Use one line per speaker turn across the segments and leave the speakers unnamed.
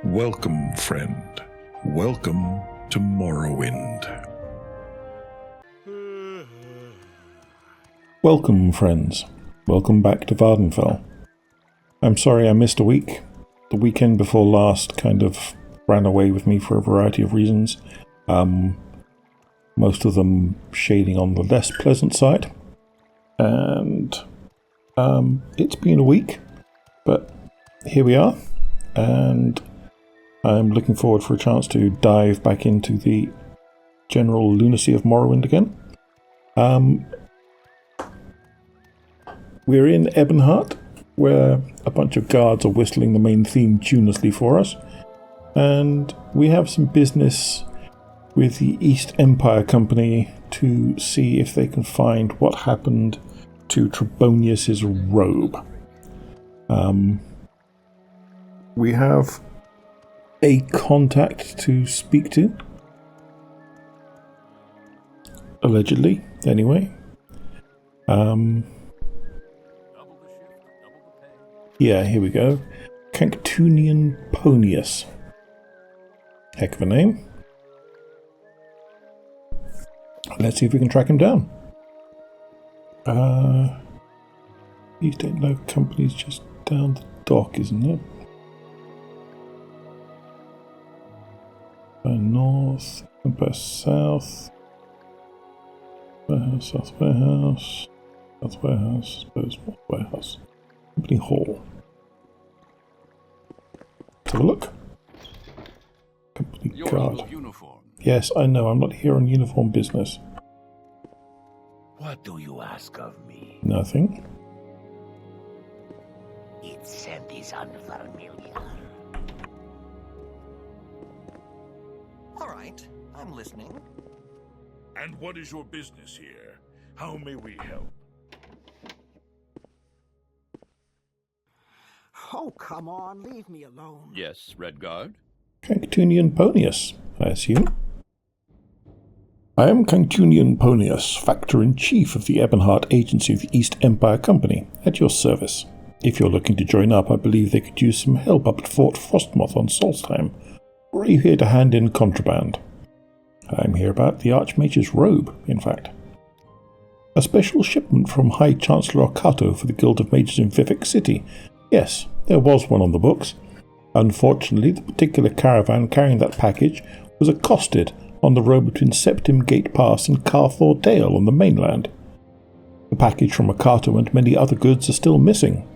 Welcome, friend. Welcome to Morrowind.
Welcome, friends. Welcome back to Vardenfell. I'm sorry I missed a week. The weekend before last kind of ran away with me for a variety of reasons. Most of them shading on the less pleasant side. And it's been a week, but here we are. And I'm looking forward for a chance to dive back into the general lunacy of Morrowind again. We're in Ebonheart, where a bunch of guards are whistling the main theme tunelessly for us, and we have some business with the East Empire Company to see if they can find what happened to Trebonius's robe. We have a contact to speak to, allegedly, anyway. Yeah, here we go. Canctunian Ponius. Heck of a name. Let's see if we can track him down. These don't know companies just down the dock, isn't it? North, Empire South, Warehouse, South Warehouse, South Warehouse, North Warehouse, Company Hall. Let's have a look. Company Guard. Yes, I know, I'm not here on uniform business.
What do you ask of me?
Nothing.
It scent is unfamiliar.
All right, I'm listening.
And what is your business here? How may we help?
Oh, come on, leave me alone.
Yes, Redguard?
Canctunian Ponius, I assume. I am Canctunian Ponius, Factor-in-Chief of the Ebonheart Agency of the East Empire Company, at your service. If you're looking to join up, I believe they could use some help up at Fort Frostmoth on Solstheim. Or are you here to hand in contraband? I'm here about the Archmage's robe, in fact. A special shipment from High Chancellor Okato for the Guild of Mages in Vivek City. Yes, there was one on the books. Unfortunately, the particular caravan carrying that package was accosted on the road between Septim Gate Pass and Carthor Dale on the mainland. The package from Okato and many other goods are still missing.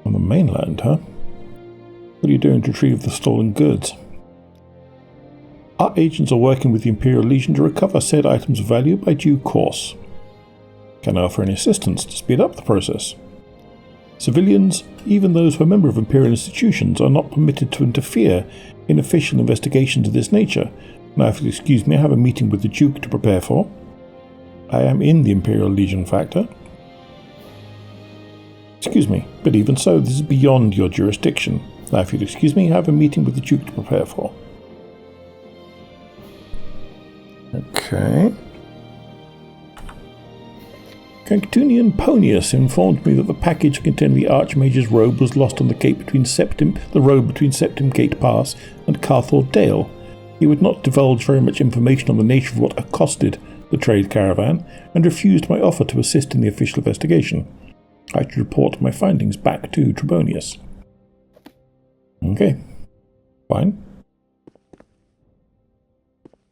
On the mainland, huh? What are you doing to retrieve the stolen goods? Our agents are working with the Imperial Legion to recover said items of value by due course. Can I offer any assistance to speed up the process? Civilians, even those who are members of Imperial institutions, are not permitted to interfere in official investigations of this nature. Now, if you'll excuse me, I have a meeting with the Duke to prepare for. I am in the Imperial Legion factor. Excuse me, but even so, this is beyond your jurisdiction. Now, if you'll excuse me, I have a meeting with the Duke to prepare for. Okay. Canctunian Ponius informed me that the package containing the Archmage's robe was lost on the road between Septim Gate Pass and Carthor Dale. He would not divulge very much information on the nature of what accosted the trade caravan, and refused my offer to assist in the official investigation. I should report my findings back to Trebonius. Okay, fine.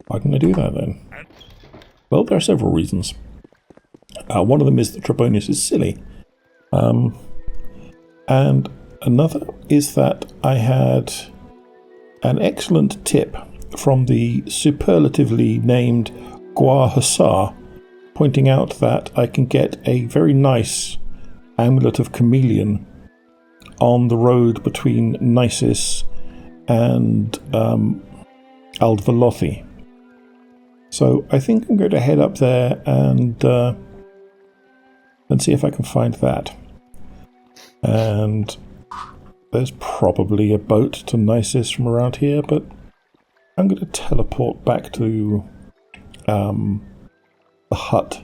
Why can I do that then? Well, there are several reasons. One of them is that Trebonius is silly. And another is that I had an excellent tip from the superlatively named Gua Hussar, pointing out that I can get a very nice Amulet of Chameleon on the road between Nisus and Aldvelothi. So I think I'm going to head up there and see if I can find that. And there's probably a boat to Nisus from around here, but I'm going to teleport back to the hut,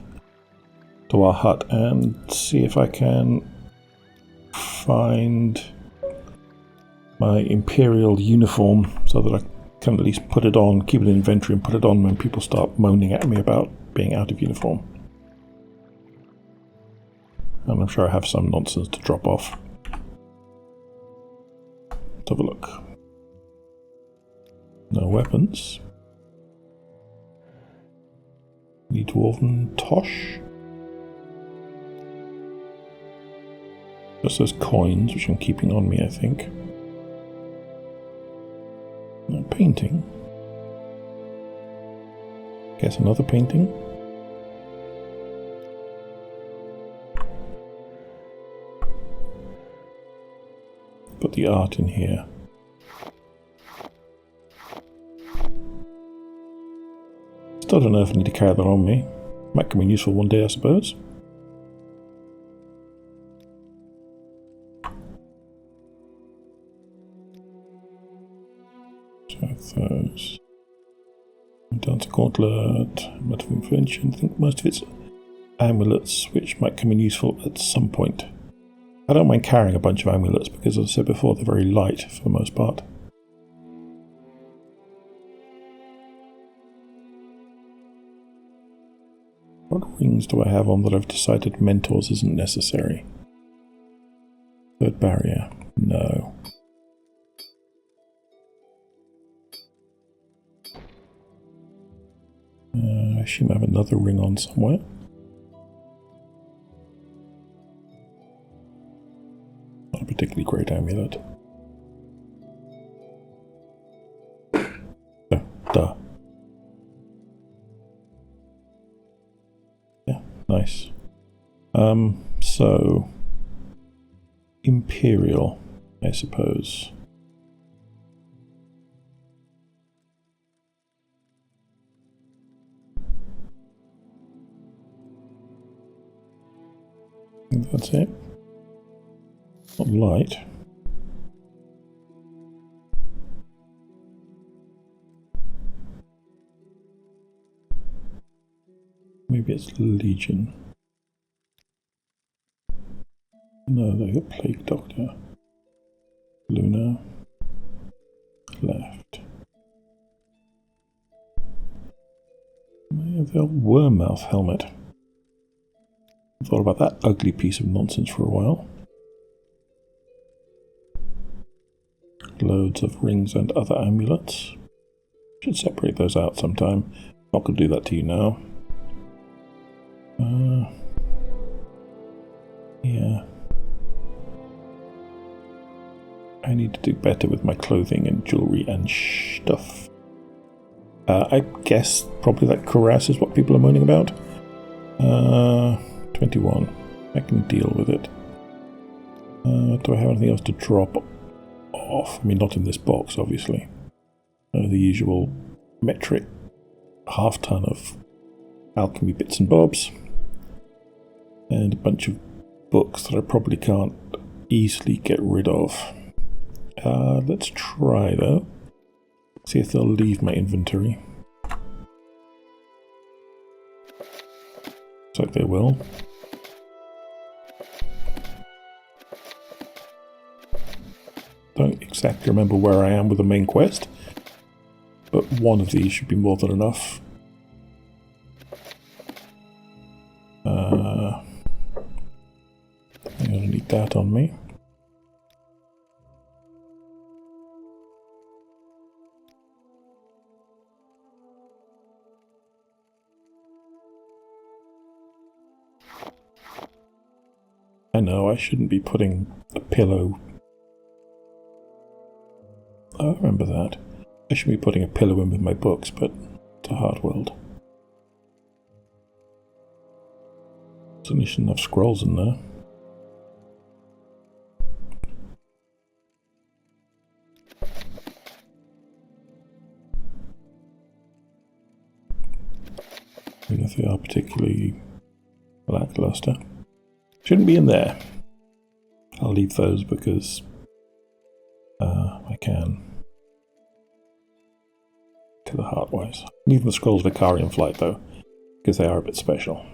to our hut, and see if I can find my Imperial uniform so that I can at least put it on, keep it in inventory and put it on when people start moaning at me about being out of uniform. And I'm sure I have some nonsense to drop off. Let's have a look. No weapons. Need Dwarven Tosh. Just those coins, which I'm keeping on me, I think. No painting. Guess another painting. Put the art in here. Still don't know if I need to carry that on me. Might come in useful one day, I suppose. So those. Dancer Gauntlet, Amount of Invention. I think most of it's amulets, which might come in useful at some point. I don't mind carrying a bunch of amulets because, as I said before, they're very light for the most part. What rings do I have on that I've decided Mentors isn't necessary? Third barrier? No. I assume I have another ring on somewhere. Not a particularly great amulet. Oh, duh. Yeah, nice. So Imperial, I suppose. I think that's it. Not light. Maybe it's Legion. No, they got Plague Doctor. Luna. Left. May have the old Wormmouth helmet. I thought about that ugly piece of nonsense for a while. Loads of rings and other amulets. Should separate those out sometime. Not going to do that to you now. Yeah. I need to do better with my clothing and jewellery and stuff. I guess probably that cuirass is what people are moaning about. 21. I can deal with it. Do I have anything else to drop off? I mean, not in this box, obviously. The usual metric half-ton of alchemy bits and bobs. And a bunch of books that I probably can't easily get rid of. Let's try, though. See if they'll leave my inventory. Looks like they will. Don't exactly remember where I am with the main quest, but one of these should be more than enough. I'm going to need that on me. I know I shouldn't be putting a pillow. I remember that. I should be putting a pillow in with my books, but it's a hard world. Certainly shouldn't have scrolls in there. Even if they are particularly lackluster. Shouldn't be in there. I'll leave those because I can. To the heart-wise. Leave the scrolls Vicarian Flight though, because they are a bit special.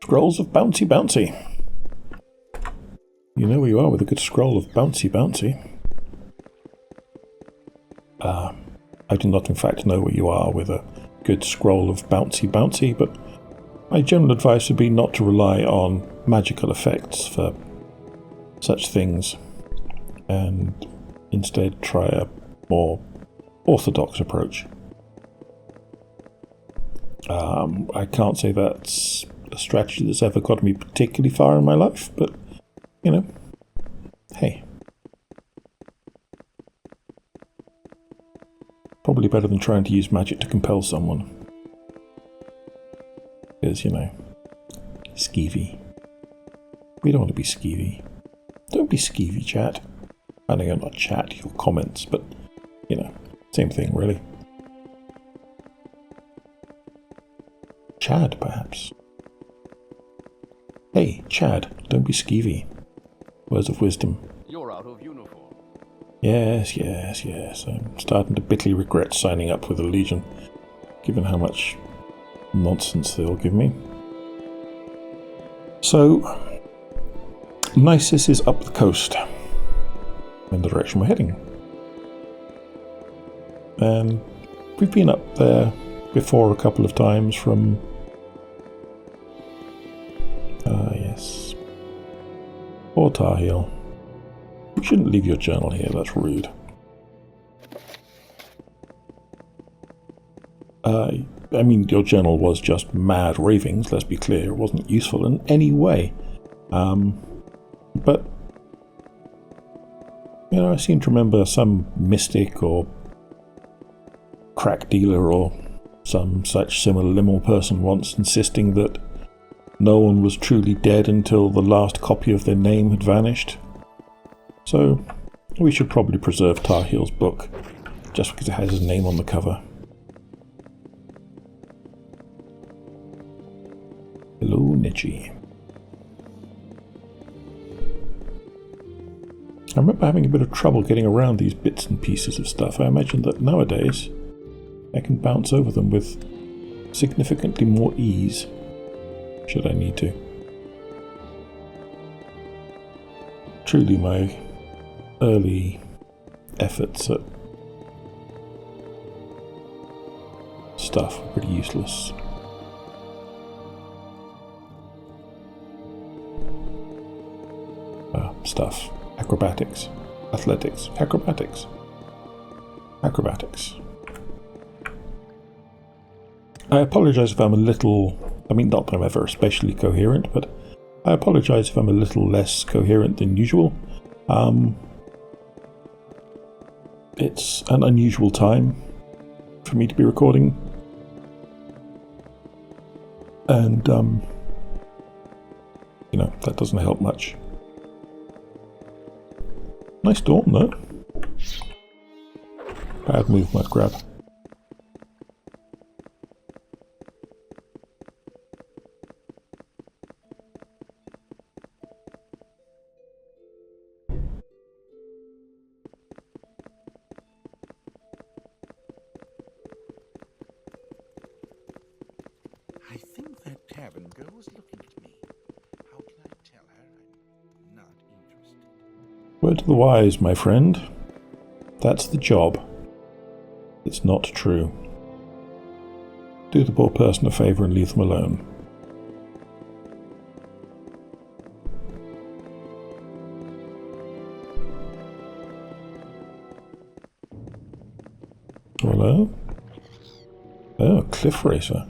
Scrolls of Bouncy Bouncy. You know where you are with a good scroll of bouncy bouncy. I do not in fact know where you are with a good scroll of bouncy bouncy, but my general advice would be not to rely on magical effects for such things, and instead try a more orthodox approach. I can't say that's a strategy that's ever got me particularly far in my life, but, you know, hey. Probably better than trying to use magic to compel someone. Because, you know, skeevy. We don't want to be skeevy. Don't be skeevy, chat. I know you're not chat, your comments, but, you know, same thing, really. Chad, perhaps. Hey, Chad, don't be skeevy. Words of wisdom.
You're out of uniform.
Yes. I'm starting to bitterly regret signing up with the Legion, given how much nonsense they'll give me. So, Nisus is up the coast, in the direction we're heading. And we've been up there before a couple of times from... yes. Or Tamriel. You shouldn't leave your journal here, that's rude. I mean, your journal was just mad ravings, let's be clear. It wasn't useful in any way. But, you know, I seem to remember some mystic or crack dealer or some such similar liminal person once insisting that no one was truly dead until the last copy of their name had vanished. So, we should probably preserve Tamriel's book, just because it has his name on the cover. Hello, Nietzsche. I remember having a bit of trouble getting around these bits and pieces of stuff. I imagine that nowadays I can bounce over them with significantly more ease, should I need to. Truly, my early efforts at stuff were pretty useless. Stuff. Acrobatics. Athletics. Acrobatics. Acrobatics. I apologise if I'm a little... I mean, not that I'm ever especially coherent, but I apologise if I'm a little less coherent than usual. It's an unusual time for me to be recording. And, you know, that doesn't help much. Nice dawn, though. Bad move, mud grab.
I think that tavern girl was looking at me. How can I tell her I'm not interested?
Word to the wise, my friend. That's the job. It's not true. Do the poor person a favour and leave them alone. Hello? Oh, cliff racer.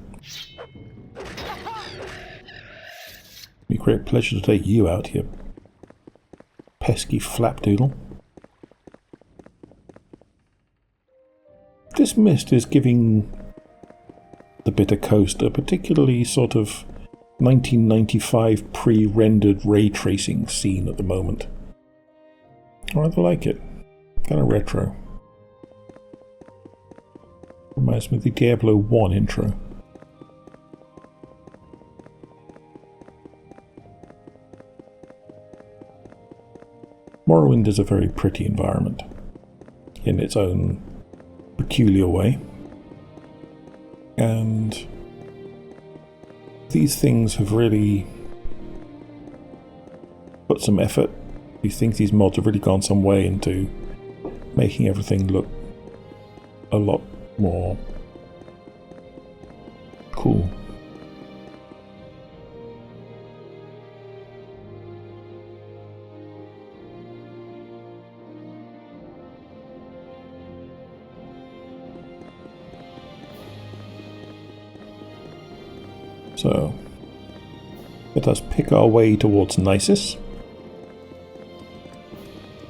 Be a great pleasure to take you out, you pesky flapdoodle. This mist is giving the Bitter Coast a particularly sort of 1995 pre-rendered ray tracing scene at the moment. I rather like it. Kind of retro. Reminds me of the Diablo 1 intro. Morrowind is a very pretty environment in its own peculiar way, and these things have really put some effort you think these mods have really gone some way into making everything look a lot more cool. So, let us pick our way towards Nisus.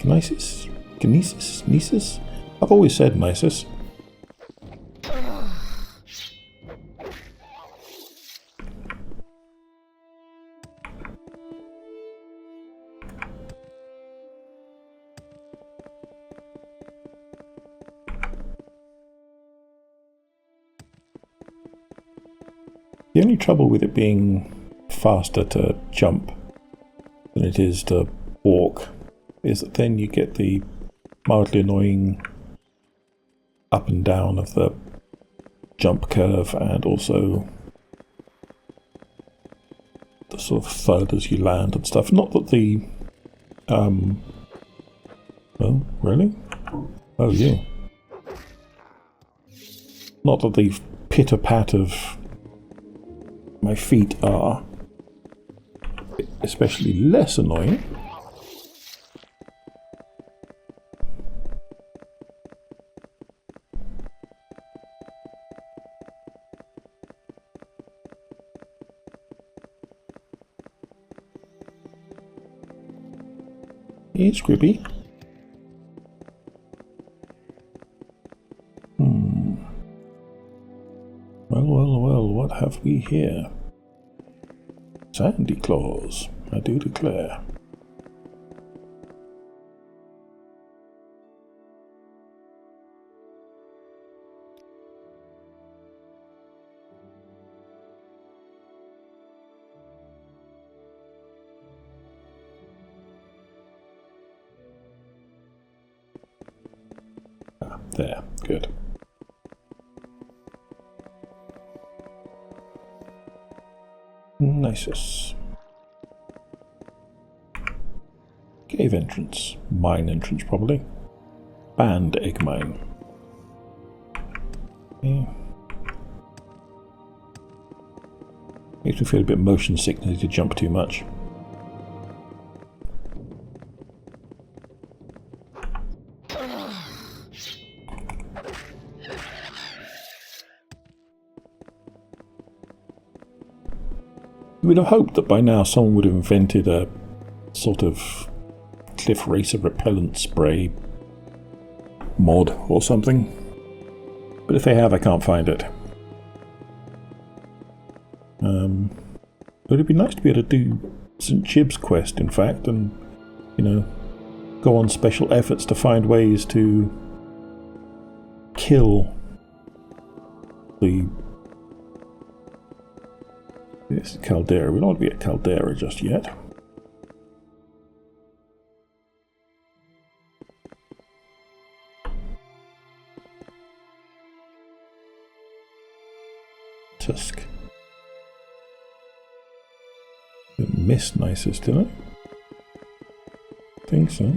Nisus? I've always said Nisus. The only trouble with it being faster to jump than it is to walk is that then you get the mildly annoying up and down of the jump curve, and also the sort of thud as you land and stuff. Not that the oh, really? Oh, yeah. Not that the pitter-pat of my feet are especially less annoying. It's creepy. Well, what have we here? Sandy claws, I do declare. Ah, there, good. Nisus. Cave entrance. Mine entrance, probably. Banned egg mine. Yeah. Makes me feel a bit motion sickness to jump too much. You would have hoped that by now someone would have invented a sort of cliff racer repellent spray mod or something. But if they have, I can't find it. Would it be nice to be able to do St. Chib's quest, in fact, and, you know, go on special efforts to find ways to kill the... This is Caldera. We don't want to be at Caldera just yet. Tusk. Missed Nisus, did I? Think so.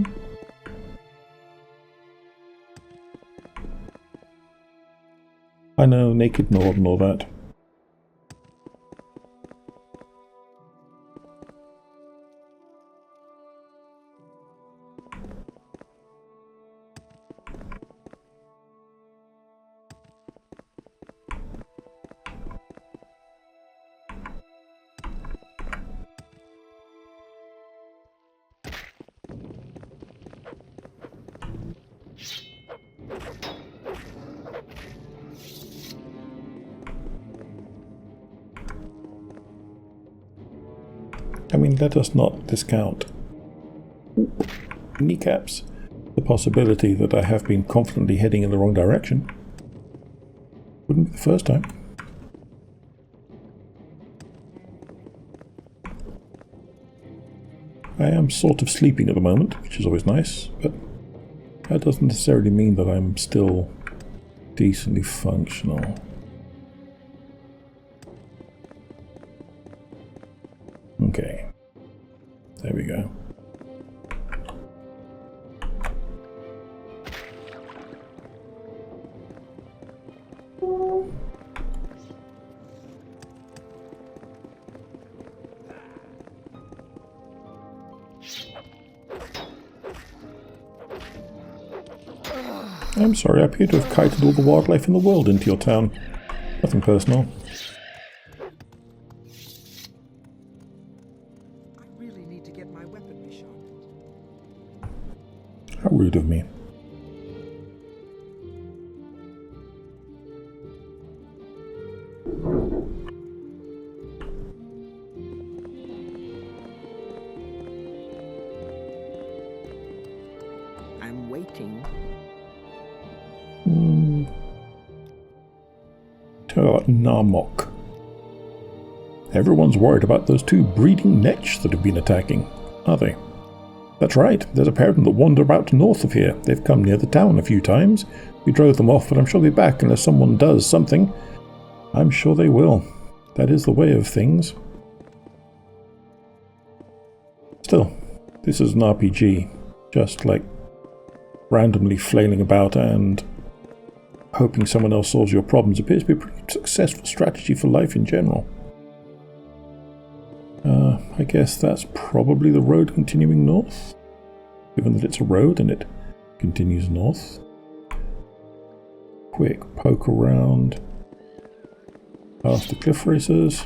I know, Naked Nord and all that. I mean, let us not discount kneecaps the possibility that I have been confidently heading in the wrong direction. Wouldn't be the first time. I am sort of sleeping at the moment, which is always nice, but that doesn't necessarily mean that I'm still decently functional. Okay. There we go. I'm sorry, I appear to have kited all the wildlife in the world into your town. Nothing personal.
I really need to get my weapon resharpened.
How rude of me.
I'm waiting.
Tell about Narmok. Everyone's worried about those two breeding netch that have been attacking, are they? That's right, there's a pair of them that wander about north of here. They've come near the town a few times. We drove them off, but I'm sure they'll be back unless someone does something. I'm sure they will. That is the way of things. Still, this is an RPG. Just like randomly flailing about and hoping someone else solves your problems appears to be a pretty successful strategy for life in general. I guess that's probably the road continuing north. Given that it's a road and it continues north. Quick poke around past the cliff racers.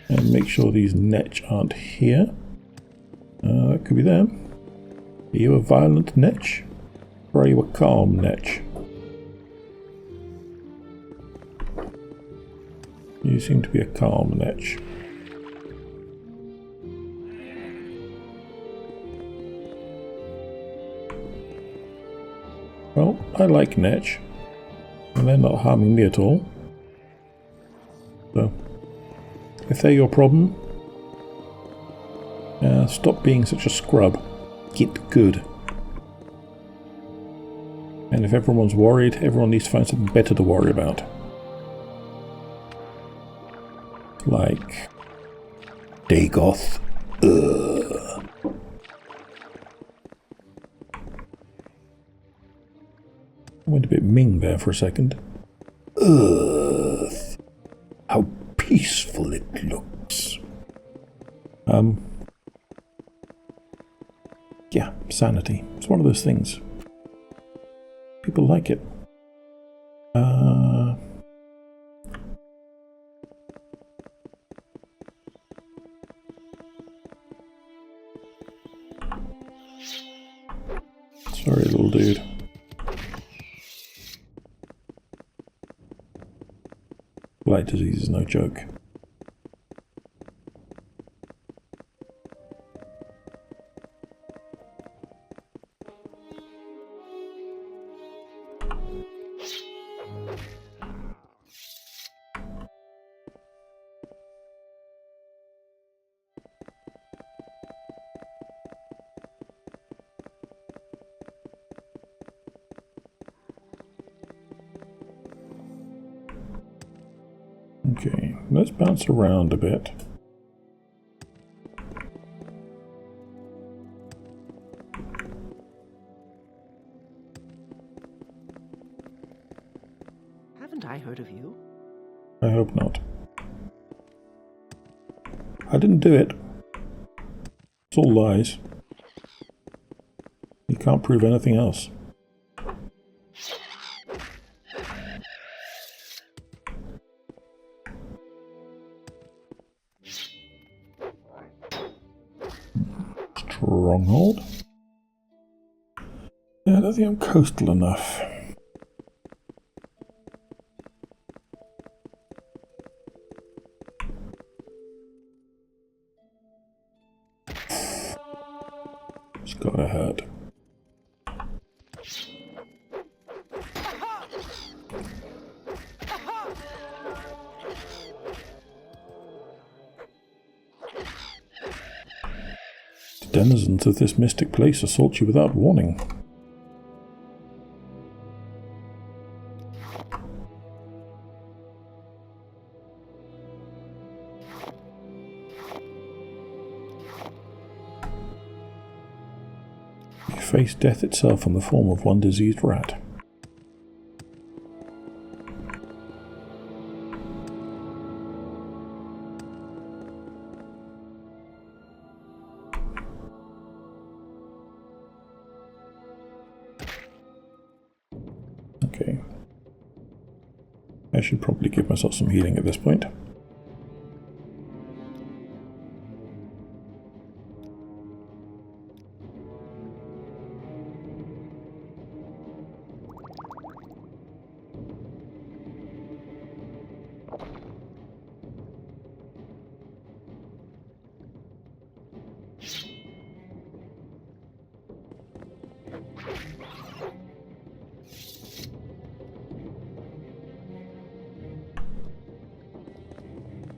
And make sure these netch aren't here. That could be them. Are you a violent netch? Or are you a calm netch? You seem to be a calm netch. Well, I like netch. And they're not harming me at all. So, if they're your problem, stop being such a scrub. Get good. And if everyone's worried, everyone needs to find something better to worry about. Like Dagoth. I went a bit Ming there for a second. Earth. How peaceful it looks. Yeah, sanity. It's one of those things. People like it. Sorry, little dude. Blight disease is no joke. Okay, let's bounce around a bit.
Haven't I heard of you?
I hope not. I didn't do it. It's all lies. You can't prove anything else. Stronghold? Yeah, I don't think I'm coastal enough. It's gotta hurt. The denizens of this mystic place assault you without warning. You face death itself in the form of one diseased rat. I should probably give myself some healing at this point.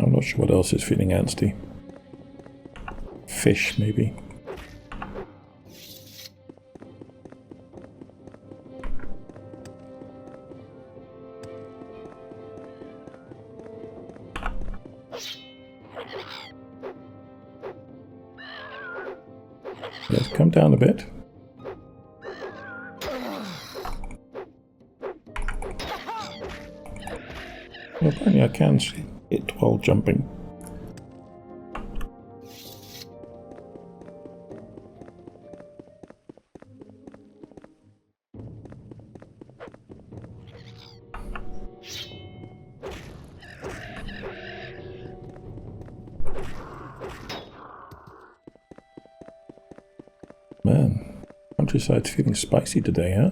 I'm not sure what else is feeling antsy. Fish, maybe. Let's come down a bit. Well, apparently I can see it while jumping. Man, countryside's feeling spicy today, huh?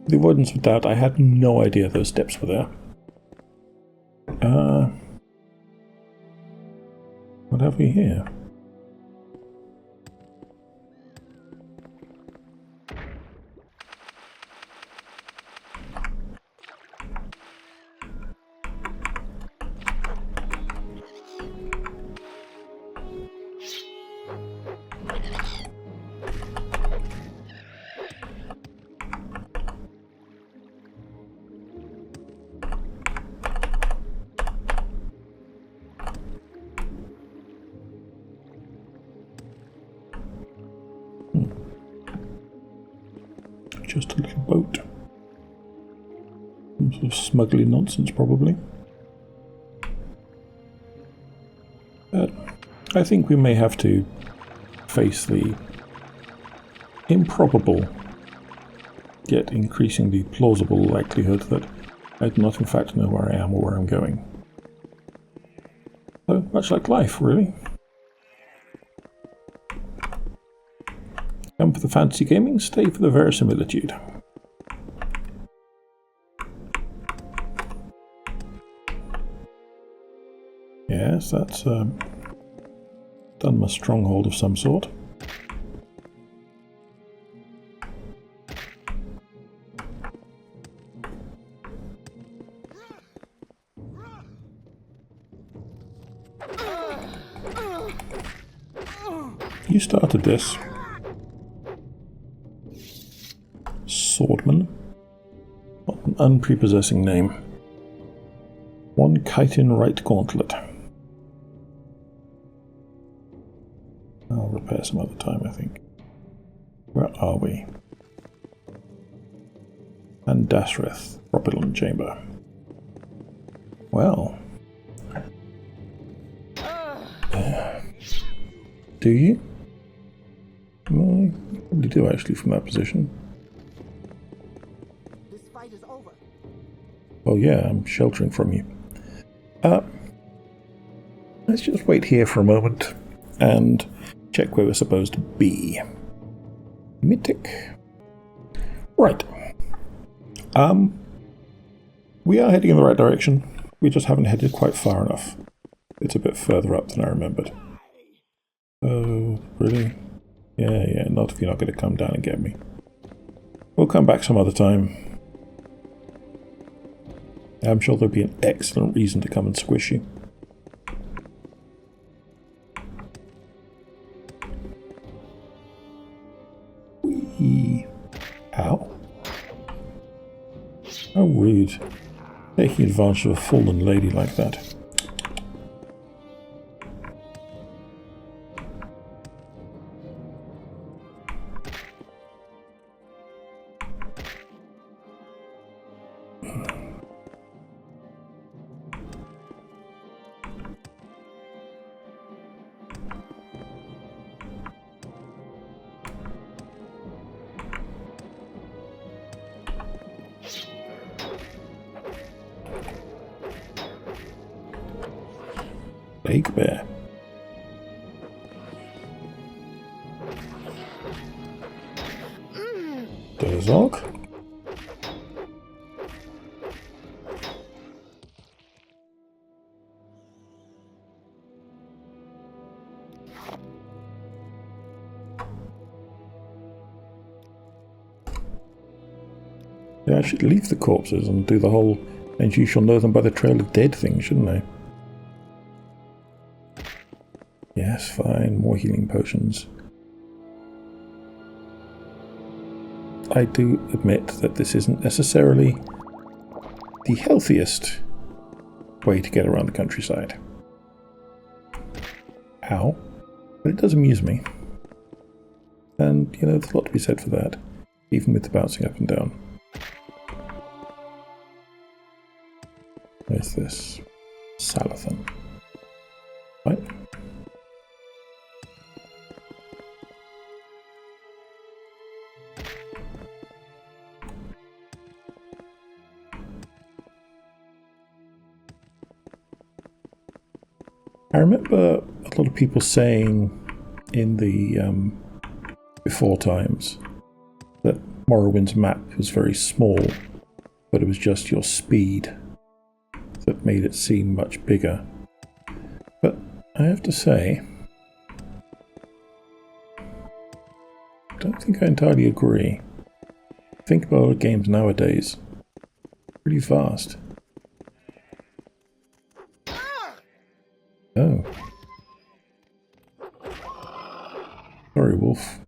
The avoidance of doubt, I had no idea those steps were there. What have we here? Just a little boat. Some sort of smuggly nonsense, probably. But I think we may have to face the improbable, yet increasingly plausible likelihood that I do not in fact know where I am or where I'm going. So, much like life, really. Come for the fantasy gaming, stay for the verisimilitude. Yes, that's done my stronghold of some sort. You started this. Swordman. What an unprepossessing name. One kite in right gauntlet. I'll repair some other time, I think. Where are we? And Dasrith, Propellant Chamber. Well. Do you? Well, you probably do actually from that position.
This fight is over.
Oh yeah, I'm sheltering from you. Let's just wait here for a moment and check where we're supposed to be. Mythic. Right. We are heading in the right direction. We just haven't headed quite far enough. It's a bit further up than I remembered. Oh, really? Yeah, not if you're not going to come down and get me. We'll come back some other time. I'm sure there'll be an excellent reason to come and squish you. Whee. Ow. How rude. Taking advantage of a fallen lady like that. Steak bear. Derzog. Yeah, I should leave the corpses and do the whole "and you shall know them by the trail of dead" thing, shouldn't I? Yes, fine. More healing potions. I do admit that this isn't necessarily the healthiest way to get around the countryside. Ow. But it does amuse me. And, you know, there's a lot to be said for that, even with the bouncing up and down. Where's this? Salathan. Right. I remember a lot of people saying in the before times that Morrowind's map was very small, but it was just your speed that made it seem much bigger. But I have to say, I don't think I entirely agree. Think about a lot of games nowadays. Pretty fast. Oh. Sorry, wolf.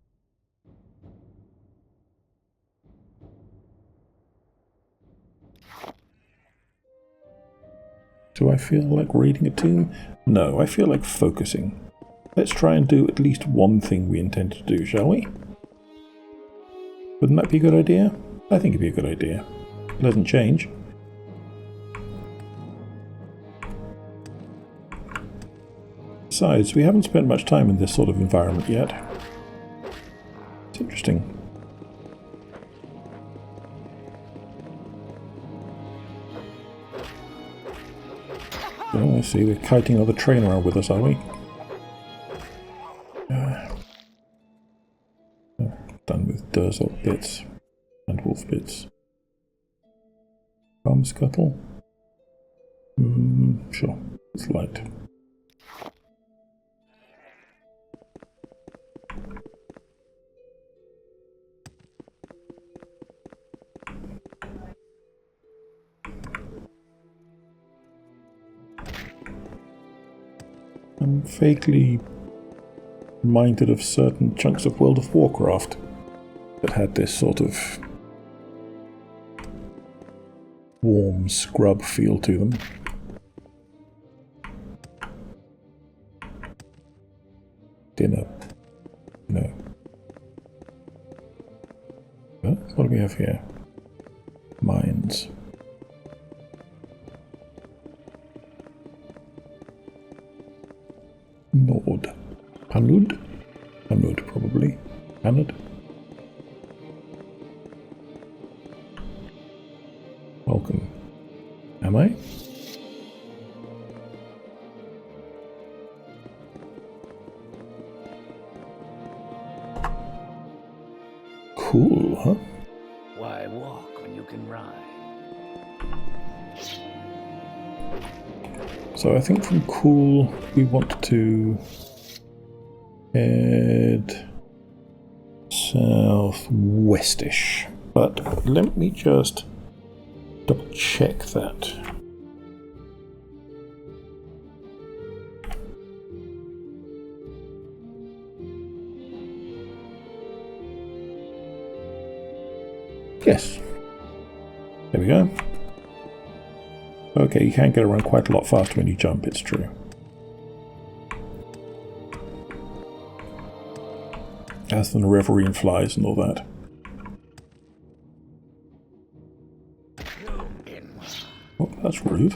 Do I feel like reading a tomb? No, I feel like focusing. Let's try and do at least one thing we intend to do, shall we? Wouldn't that be a good idea? I think it'd be a good idea. It doesn't change. Besides, we haven't spent much time in this sort of environment yet. It's interesting. Oh, I see. We're kiting another train around with us, are we? Done with Derzog bits and wolf bits. Palm scuttle? Sure. It's light. I'm vaguely reminded of certain chunks of World of Warcraft that had this sort of warm scrub feel to them. Dinner. No. Huh? What do we have here? Mines. Nord. Panud? Panud, probably. Panud? Welcome. Am I? Cool, huh?
Why walk when you can ride?
So I think from cool we want to head southwestish. But let me just double check that. Yes. There we go. Okay, you can get around quite a lot faster when you jump, it's true. As than reverie and flies and all that. Oh, that's rude.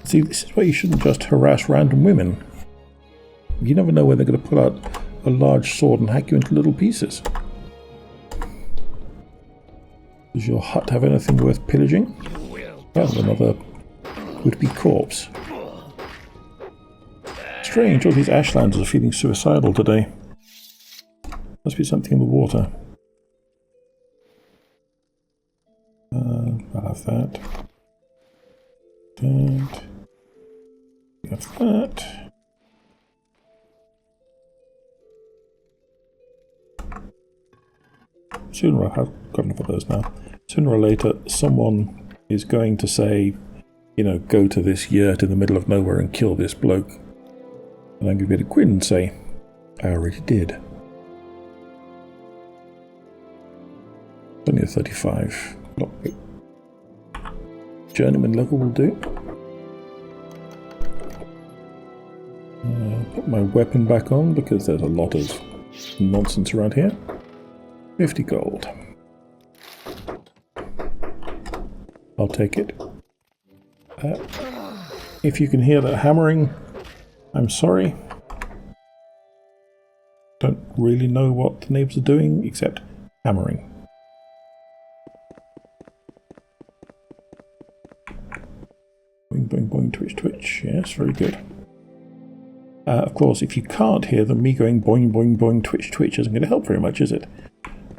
See, this is why you shouldn't just harass random women. You never know when they're going to pull out a large sword and hack you into little pieces. Does your hut have anything worth pillaging? Oh, another would-be corpse. Strange, all these ashlanders are feeling suicidal today. Must be something in the water. I'll have that. That. Have that. Sooner or I've got enough of those now. Sooner or later, someone is going to say, you know, go to this yurt in the middle of nowhere and kill this bloke. And I'm going to be able to quit and say, I already did. Only a 35. Lockpick. Journeyman level will do. Put my weapon back on because there's a lot of nonsense around here. 50 gold. I'll take it. If you can hear that hammering, I'm sorry. Don't really know what the neighbors are doing except hammering. Boing, boing, boing, twitch, twitch. Yes, very good. Of course, if you can't hear them, me going boing, boing, boing, twitch, twitch isn't going to help very much, is it?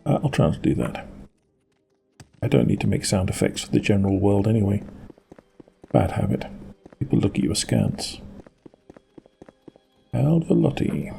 I'll try not to do that. I don't need to make sound effects for the general world anyway. Bad habit. People look at you askance. Alvalotti.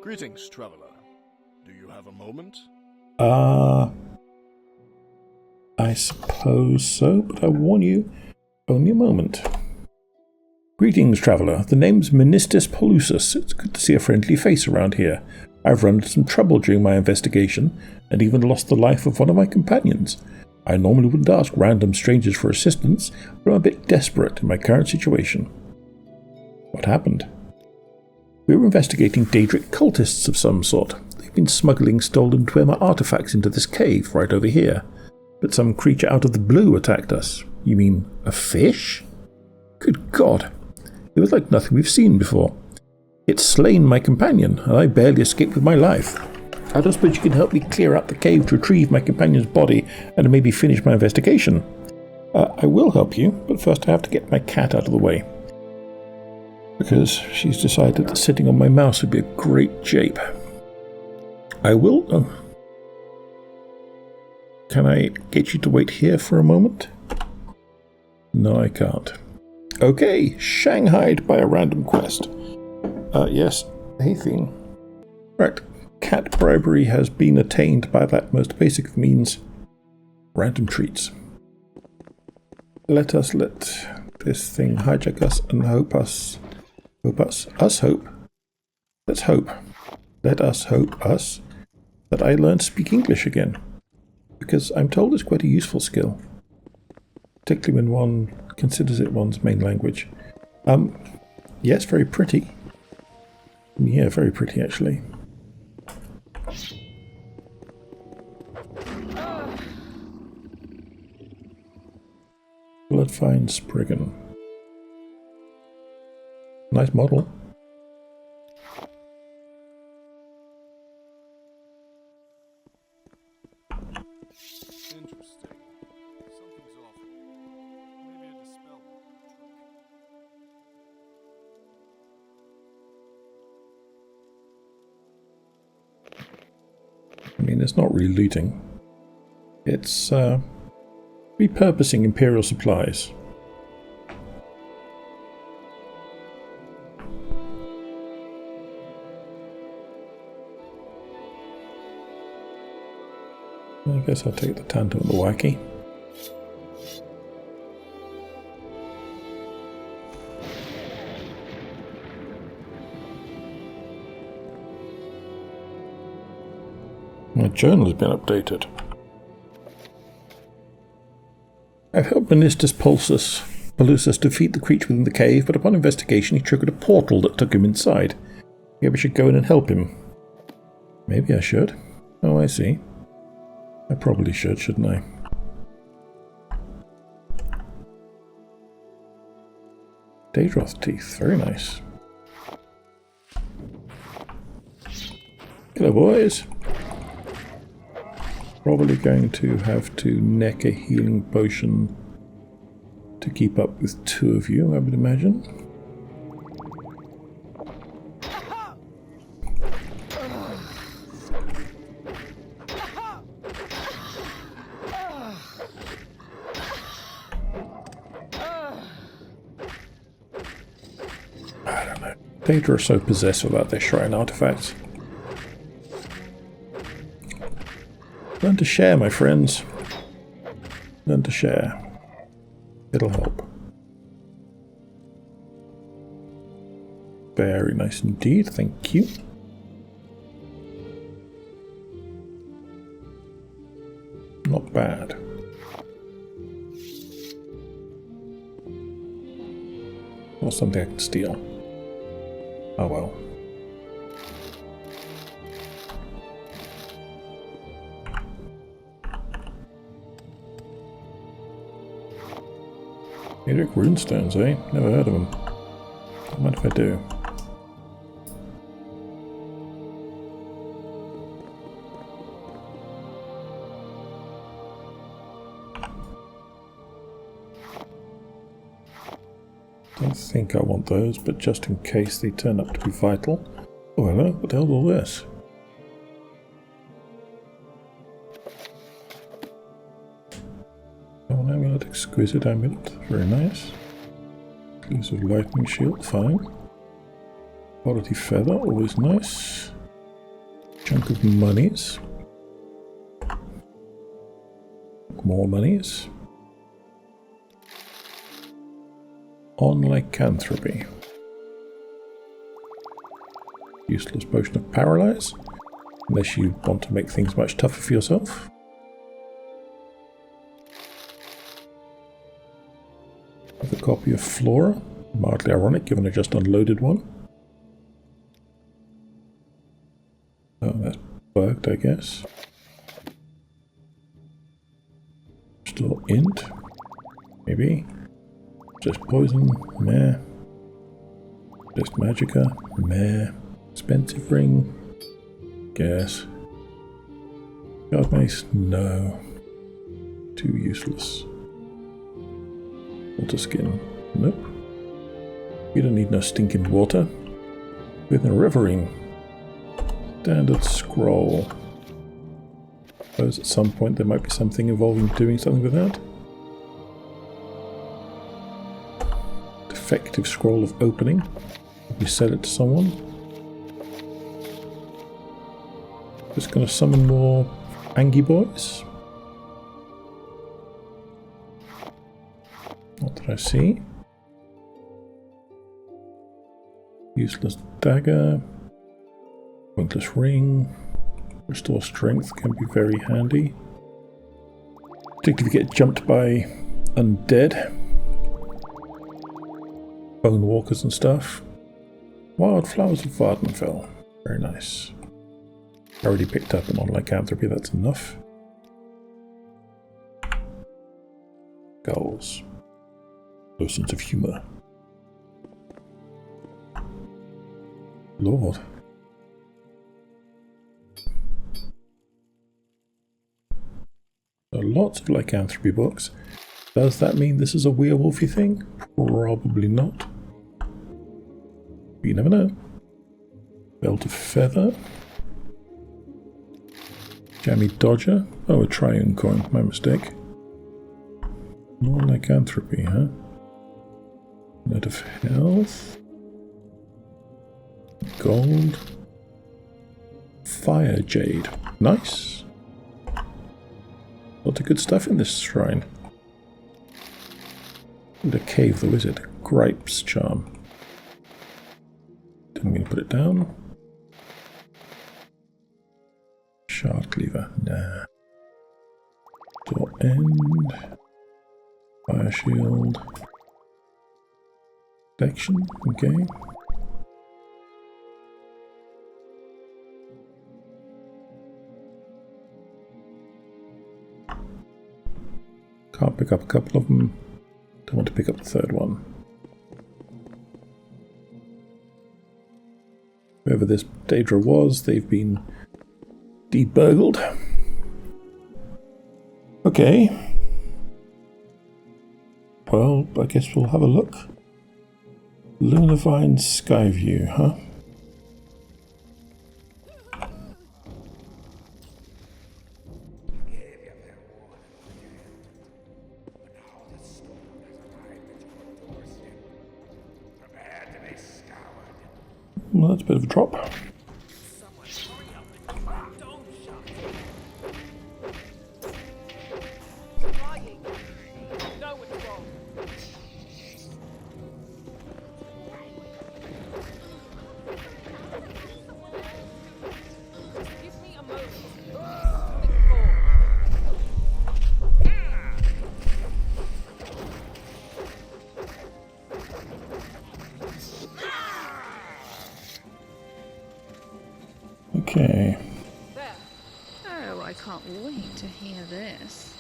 Greetings, traveler. Do you have a moment?
I suppose so, but I warn you, only a moment. Greetings, traveller. The name's Ministus Pollusus. It's good to see a friendly face around here. I've run into some trouble during my investigation, and even lost the life of one of my companions. I normally wouldn't ask random strangers for assistance, but I'm a bit desperate in my current situation. What happened? We were investigating Daedric cultists of some sort. They've been smuggling stolen Dwemer artifacts into this cave right over here. But some creature out of the blue attacked us. You mean a fish? Good God. It was like nothing we've seen before. It's slain my companion, and I barely escaped with my life. I don't suppose you can help me clear out the cave to retrieve my companion's body and maybe finish my investigation. I will help you, but first I have to get my cat out of the way. Because she's decided that sitting on my mouse would be a great jape. I will... Oh. Can I get you to wait here for a moment? No, I can't. Okay, shanghaied by a random quest. Yes, hey thing. Right, cat bribery has been attained by that most basic of means. Random treats. Let this thing hijack us and hope us. Let's hope. Let us hope us that I learn to speak English again. Because I'm told it's quite a useful skill. Particularly when one considers it one's main language. Yes, very pretty. Yeah, very pretty actually. Bloodfine Spriggan. Nice model.
Interesting. Something's off. Maybe a dispel will do the trick.
I mean, it's not really looting. It's repurposing Imperial supplies. I guess I'll take the Tantum and the Wacky. My journal has been updated. I've helped Ministus Palusus defeat the creature within the cave, but upon investigation he triggered a portal that took him inside. Maybe I should go in and help him. Maybe I should. Oh, I see. I probably should, shouldn't I? Daedroth teeth, very nice. Hello, boys. Probably going to have to neck a healing potion to keep up with two of you, I would imagine. I don't know. Daedra are so possessed without their shrine artifacts. Learn to share, my friends. Learn to share. It'll help. Very nice indeed, thank you. Not bad. Or something I can steal. Oh well. Eric runestones, eh? Never heard of them. What mind if I do? Don't think I want those, but just in case they turn up to be vital. Oh hello, what the hell's all this? Amulet, exquisite amulet, very nice. Exclusive lightning shield, fine. Quality feather, always nice. Chunk of monies. More monies. On lycanthropy. Useless potion of paralyze, unless you want to make things much tougher for yourself. A copy of Flora, mildly ironic given I just unloaded one. Oh, that's bugged, I guess. Still int, maybe. Just poison, meh. Just magicka, meh. Expensive ring, guess. God mace, no. Too useless. Water skin, nope. You don't need no stinking water. With a revering. Standard scroll. Suppose at some point there might be something involving doing something with that. Defective scroll of opening. You sell it to someone. Just gonna summon more Angie boys. What did I see? Useless dagger. Pointless ring. Restore strength can be very handy. Particularly if you get jumped by undead. Bone walkers and stuff. Wildflowers of Vardenfell. Very nice. Already picked up an on lycanthropy, that's enough. Goals. Low sense of humour. Lord. So lots of lycanthropy books. Does that mean this is a werewolfy thing? Probably not. But you never know. Belt of feather. Jammy dodger. Oh, a triune coin. My mistake. More lycanthropy, huh? Note of health. Gold. Fire jade. Nice. Lots of good stuff in this shrine. The cave though, is it? Gripes charm. Didn't mean to put it down. Shard cleaver. Nah. Door end. Fire shield. Protection, okay. Can't pick up a couple of them. Don't want to pick up the third one. Whoever this Daedra was, they've been deburgled. Okay. Well, I guess we'll have a look. Lunavine Skyview, huh? Well, that's a bit of a drop. Okay.
Oh, I can't wait to hear this.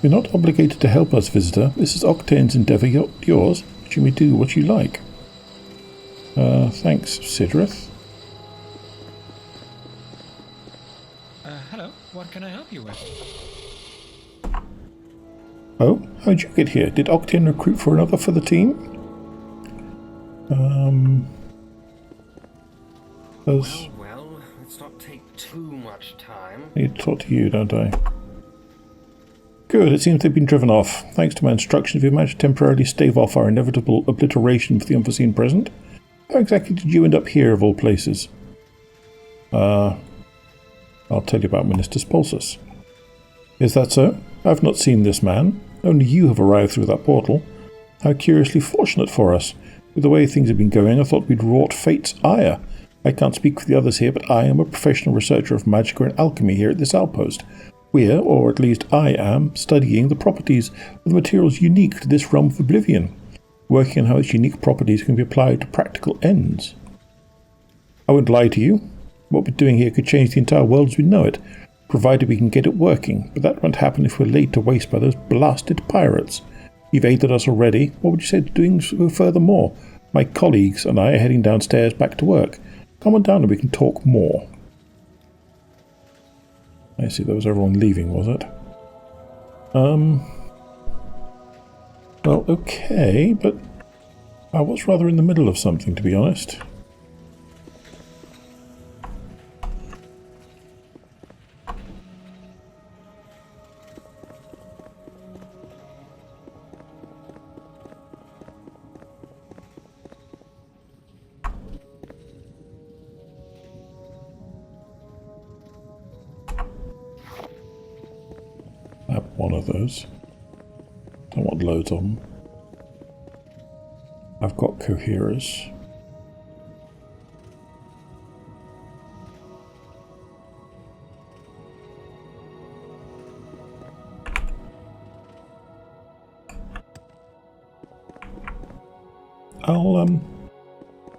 You're not obligated to help us, visitor. This is Octane's endeavour, yours. You may do what you like. Thanks, Sidrith.
Hello, what can I help you with?
Oh, how'd you get here? Did Octane recruit for another for the team?
Well, let's not take too much time.
I need to talk to you, don't I? Good, it seems they've been driven off. Thanks to my instructions, we've managed to temporarily stave off our inevitable obliteration for the unforeseen present. How exactly did you end up here, of all places? I'll tell you about Minister Spolsus. Is that so? I've not seen this man. Only you have arrived through that portal. How curiously fortunate for us. With the way things have been going, I thought we'd wrought fate's ire. I can't speak for the others here, but I am a professional researcher of magic and alchemy here at this outpost. We're, or at least I am, studying the properties of the materials unique to this realm of oblivion, working on how its unique properties can be applied to practical ends. I won't lie to you. What we're doing here could change the entire world as we know it, provided we can get it working, but that won't happen if we're laid to waste by those blasted pirates. You've aided us already. What would you say to doing so furthermore? My colleagues and I are heading downstairs back to work. Come on down and we can talk more. I see, that was everyone leaving, was it? Well, okay, but I was rather in the middle of something, to be honest. One of those. Don't want loads of them. I've got coherers.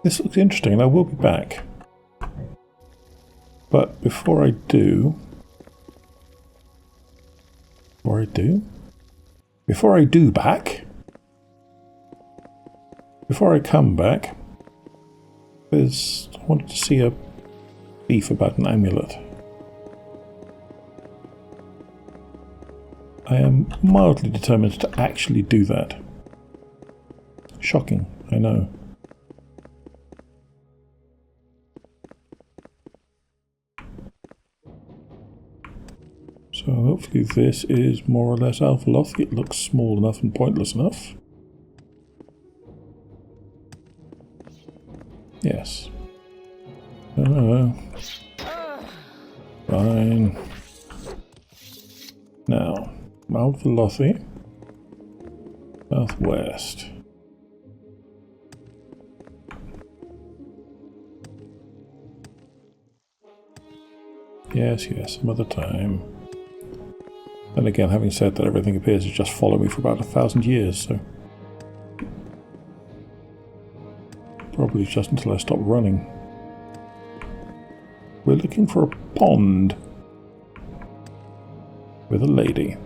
This looks interesting and I will be back. But before I do... Before I come back, I wanted to see a beef about an amulet. I am mildly determined to actually do that. Shocking, I know. So hopefully this is more or less Alphaloth. It looks small enough and pointless enough. Yes. Fine. Now, Mount Velothi. Southwest. Yes, some other time. Then again, having said that, everything appears to just follow me for about 1,000 years, so... probably just until I stop running. We're looking for a pond. With a lady.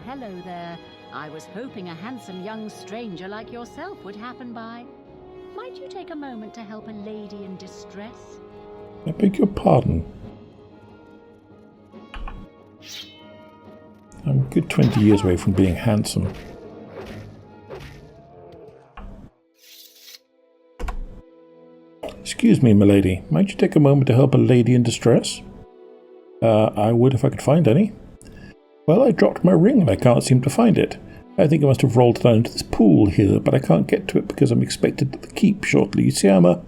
Hello there. I was hoping a handsome young stranger like yourself would happen by. Might you take a moment to help a lady in distress?
I beg your pardon. I'm a good 20 years away from being handsome. Excuse me, milady. Might you take a moment to help a lady in distress? I would if I could find any. Well, I dropped my ring and I can't seem to find it. I think I must have rolled down into this pool here, but I can't get to it because I'm expected to the keep shortly. You see, I'm a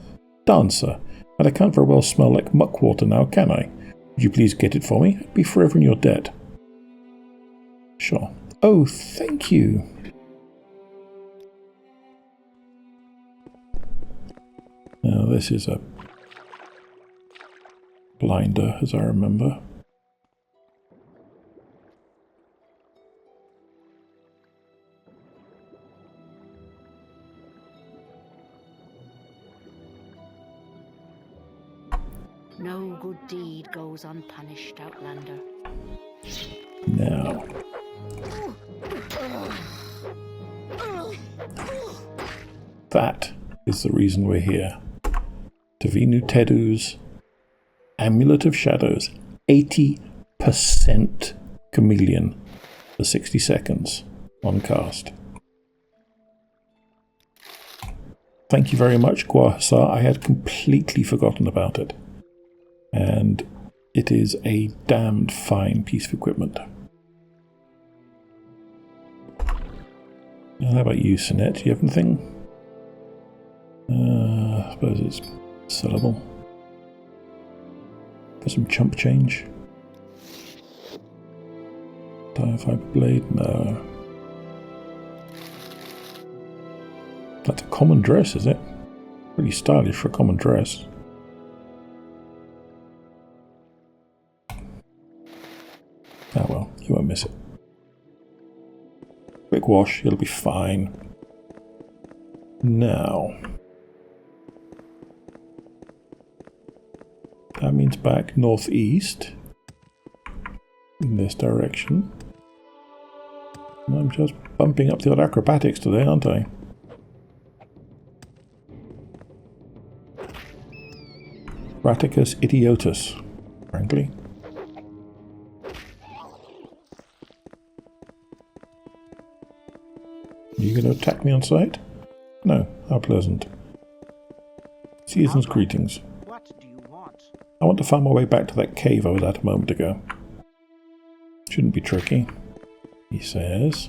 dancer, and I can't very well smell like muckwater now, can I? Would you please get it for me? I'd be forever in your debt. Sure. Oh, thank you. Now, this is a blinder, as I remember.
No good deed goes unpunished, Outlander.
Now. That is the reason we're here. Tavinu Tedu's Amulet of Shadows. 80% chameleon for 60 seconds on cast. Thank you very much, Guahasar. I had completely forgotten about it. And it is a damned fine piece of equipment. And how about you, Sinette? Do you have anything? I suppose it's sellable. For some chump change. Tire fiber blade? No. That's a common dress, is it? Pretty stylish for a common dress. Oh well, you won't miss it. Quick wash, it'll be fine. Now. That means back northeast. In this direction. I'm just bumping up the odd acrobatics today, aren't I? Raticus idiotus, frankly. Are you going to attack me on sight? No, how pleasant. Season's greetings.
What do you want?
I want to find my way back to that cave I was at a moment ago. Shouldn't be tricky, he says.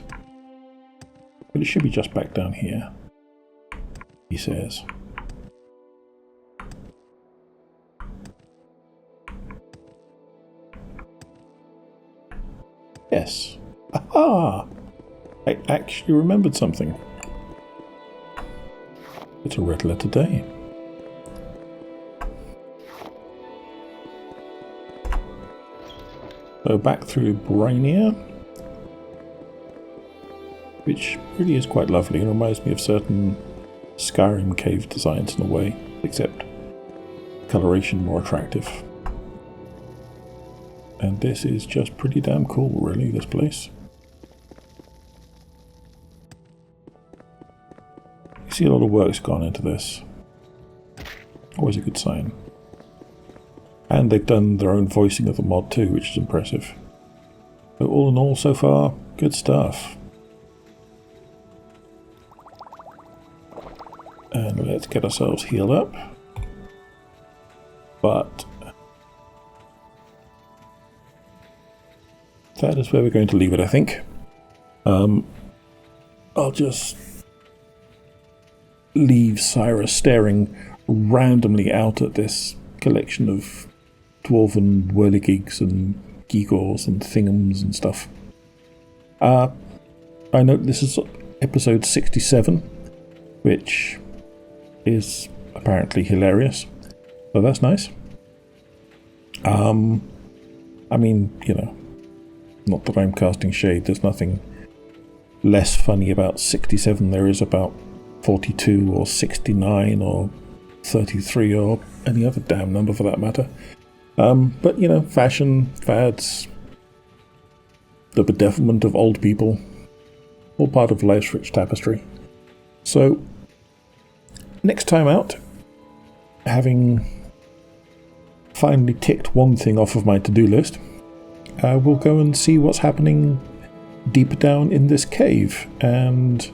But it should be just back down here, he says. Yes. Aha! I actually remembered something. It's a red letter day. So back through Brainia, which really is quite lovely and reminds me of certain Skyrim cave designs in a way, except coloration more attractive. And this is just pretty damn cool, really, this place. You see a lot of work's gone into this. Always a good sign. And they've done their own voicing of the mod too, which is impressive. So all in all, so far, good stuff. And let's get ourselves healed up. But that is where we're going to leave it, I think. I'll just leave Cyrus staring randomly out at this collection of dwarven whirligigs and geegors and thingums and stuff. I note this is episode 67, which is apparently hilarious, so that's nice. I mean, you know, not that I'm casting shade, there's nothing less funny about 67 there is about 42 or 69 or 33 or any other damn number for that matter. But, you know, fashion, fads, the bedevilment of old people, all part of life's rich tapestry. So, next time out, having finally ticked one thing off of my to-do list, we'll go and see what's happening deeper down in this cave and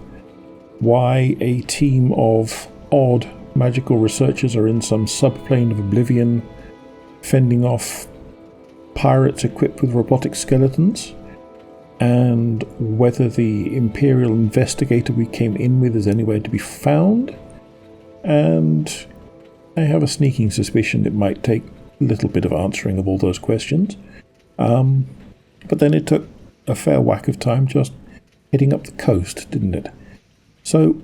why a team of odd magical researchers are in some subplane of oblivion fending off pirates equipped with robotic skeletons, and whether the Imperial investigator we came in with is anywhere to be found. And I have a sneaking suspicion it might take a little bit of answering of all those questions. But then it took a fair whack of time just heading up the coast, didn't it? So,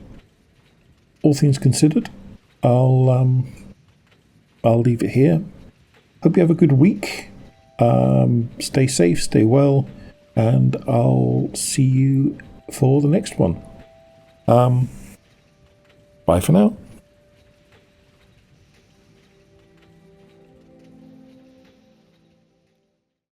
all things considered, I'll leave it here. Hope you have a good week. Stay safe, stay well, and I'll see you for the next one. Bye for now.